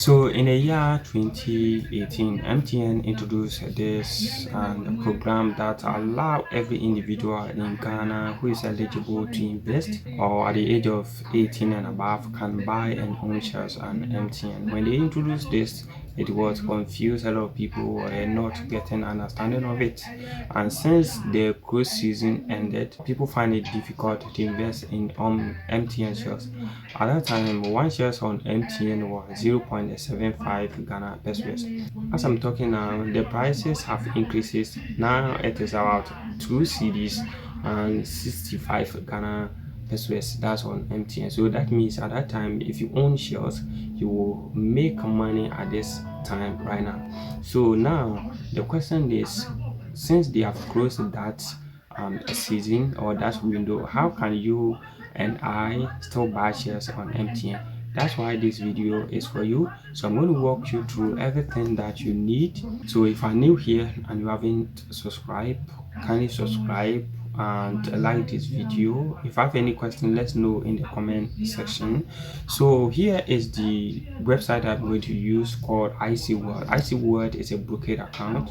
So in the year 2018, MTN introduced this program that allow every individual in Ghana who is eligible to invest or at the age of 18 and above can buy and own shares on MTN. When they introduced this, it was confused. A lot of people were not getting understanding of it. And since the cruise season ended, people find it difficult to invest in MTN shares. At that time, one shares on MTN was 0.75 Ghana pesos. As I'm talking now, the prices have increases. Now it is about 2 cedis and 65 Ghana pesos. That's on MTN. So that means at that time, if you own shares, you will make money at this time right now. So now the question is, since they have closed that season or that window, how can you and I still buy shares on MTN? That's why this video is for you. So I'm going to walk you through everything that you need. So if you're new here and you haven't subscribed, kindly subscribe and like this video. If you have any question, let's know in the comment section. So here is the website I'm going to use called IC World. IC World is a brokerage account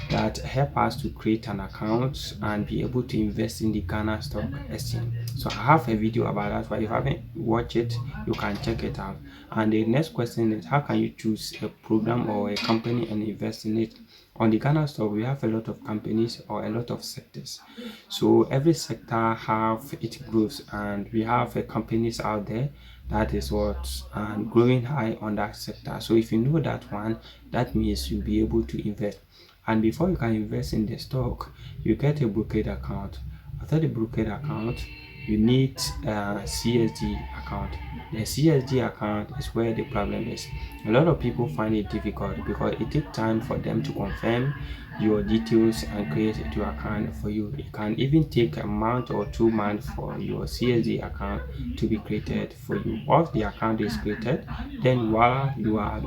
that help us to create an account and be able to invest in the Ghana Stock Exchange. So I have a video about that, but if you haven't watched it, you can check it out. And the next question is, how can you choose a program or a company and invest in it? On the Ghana Stock, we have a lot of companies or a lot of sectors. So every sector have its growth, and we have companies out there that is what growing high on that sector. So if you know that one, that means you'll be able to invest. And before you can invest in the stock, you get a brokerage account. After the brokerage account, you need a CSD account. The CSD account is where the problem is. A lot of people find it difficult because it takes time for them to confirm your details and create a new account for you. It can even take a month or 2 months for your CSD account to be created for you. Once the account is created, then you are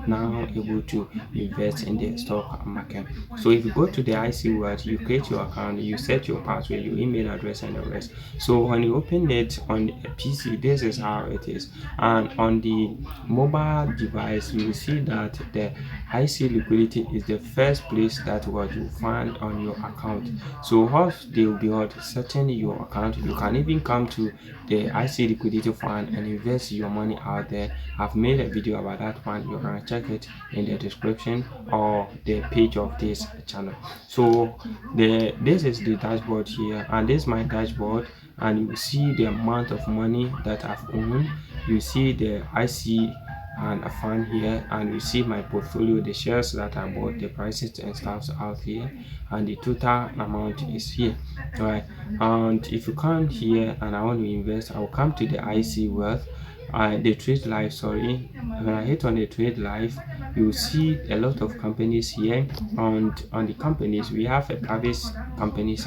now able to invest in the stock market. So if you go to the IC World, you create your account, you set your password, your email address, and the rest. So when you open it on a PC, this is how it is. And on the mobile device, you will see that the IC liquidity is the first place that what you find on your account. So what they will be setting your account, you can even come to the IC liquidity fund and invest your money out there. I've made a video about that one. You can check it in the description or the page of this channel. So this is the dashboard here, and this is my dashboard, and you see the amount of money that I've owned. You see the IC and a fund here, and you see my portfolio, the shares that I bought, the prices and stuffs out here, and the total amount is here. All right, and if you come here and I want to invest, I will come to the IC Wealth, the trade life, sorry. When I hit on the trade life, you see a lot of companies here. And on the companies, we have a private companies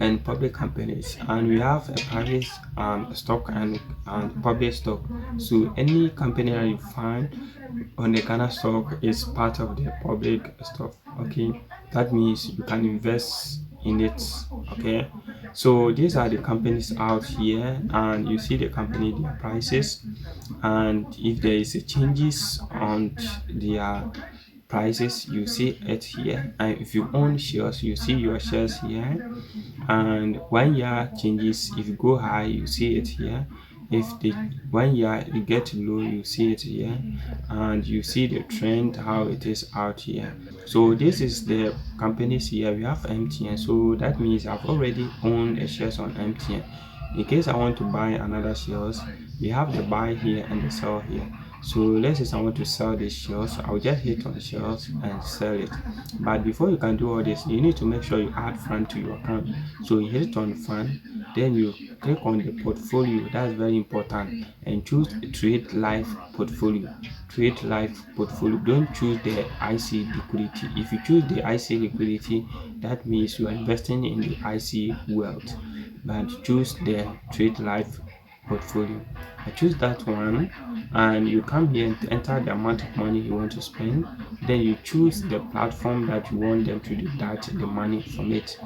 and public companies, and we have a private stock and public stock. So any company that you find on the Ghana stock is part of the public stock. Okay, that means you can invest in it. Okay, so these are the companies out here, and you see the company, their prices, and if there is a changes on their prices, you see it here. And if you own shares, you see your shares here. And 1 year changes, if you go high, you see it here. If the 1 year you get low, you see it here, and you see the trend how it is out here. So this is the companies here. We have MTN, so that means I've already owned a shares on MTN. In case I want to buy another shares, we have the buy here and the sell here. So let's say I want to sell these shares, I'll just hit on shares and sell it. But before you can do all this, you need to make sure you add fund to your account. So you hit on fund, then you click on the portfolio. That's very important, and choose trade life portfolio. Trade life portfolio. Don't choose the IC liquidity. If you choose the IC liquidity, that means you are investing in the IC wealth. But choose the trade life portfolio. I choose that one, and you come here and enter the amount of money you want to spend. Then you choose the platform that you want them to deduct the money from it.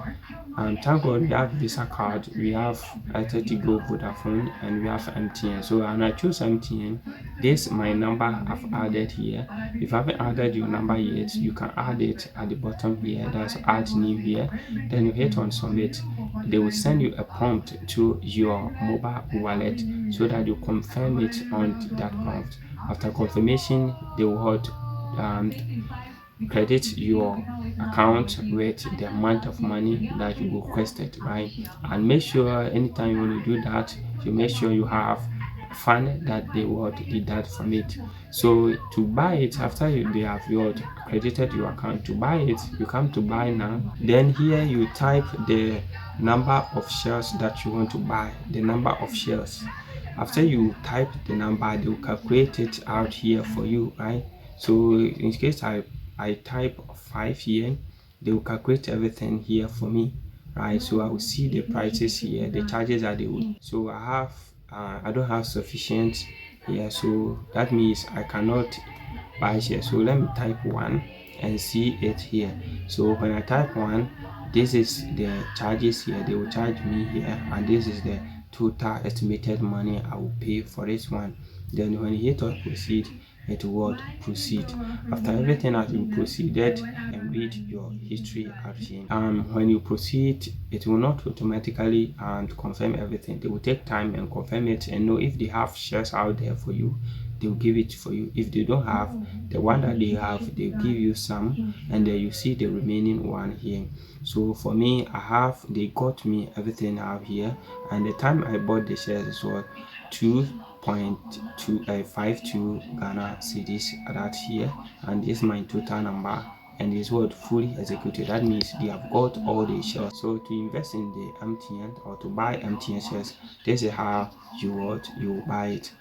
And thank God we have Visa card, we have 30 Go Vodafone, and we have MTN. So and I choose MTN. This my number I've added here. If you haven't added your number yet, you can add it at the bottom here. That's add new here. Then you hit on submit. They will send you a prompt to your mobile wallet so that you confirm it on that prompt. After confirmation, they will um, credit your account with the amount of money that you requested, right? And make sure anytime when you do that, you make sure you have fund that they would deduct from it. So to buy it, after they have credited your account, to buy it, you come to buy now. Then here you type the number of shares that you want to buy, the number of shares. After you type the number, they will calculate it out here for you, right? So in case I type 5 here, they will calculate everything here for me, right? So I will see the prices here, the charges that they would. So I don't have sufficient here, so that means I cannot buy here. So let me type 1 and see it here. So when I type 1, this is the charges here, they will charge me here, and this is the total estimated money I will pay for this one. Then when you hit on proceed, it will proceed. After everything has been proceeded, and read your history action. When you proceed, it will not automatically confirm everything. They will take time and confirm it and know if they have shares out there for you. They will give it for you. If they don't have the one that they have, they give you some, and then you see the remaining one here. So for me, they got me everything out here, and the time I bought the shares was 2.252 Ghana cedis that here, and this is my total number, and this was fully executed. That means they have got all the shares. So to invest in the MTN or to buy MTN shares, this is how you buy it.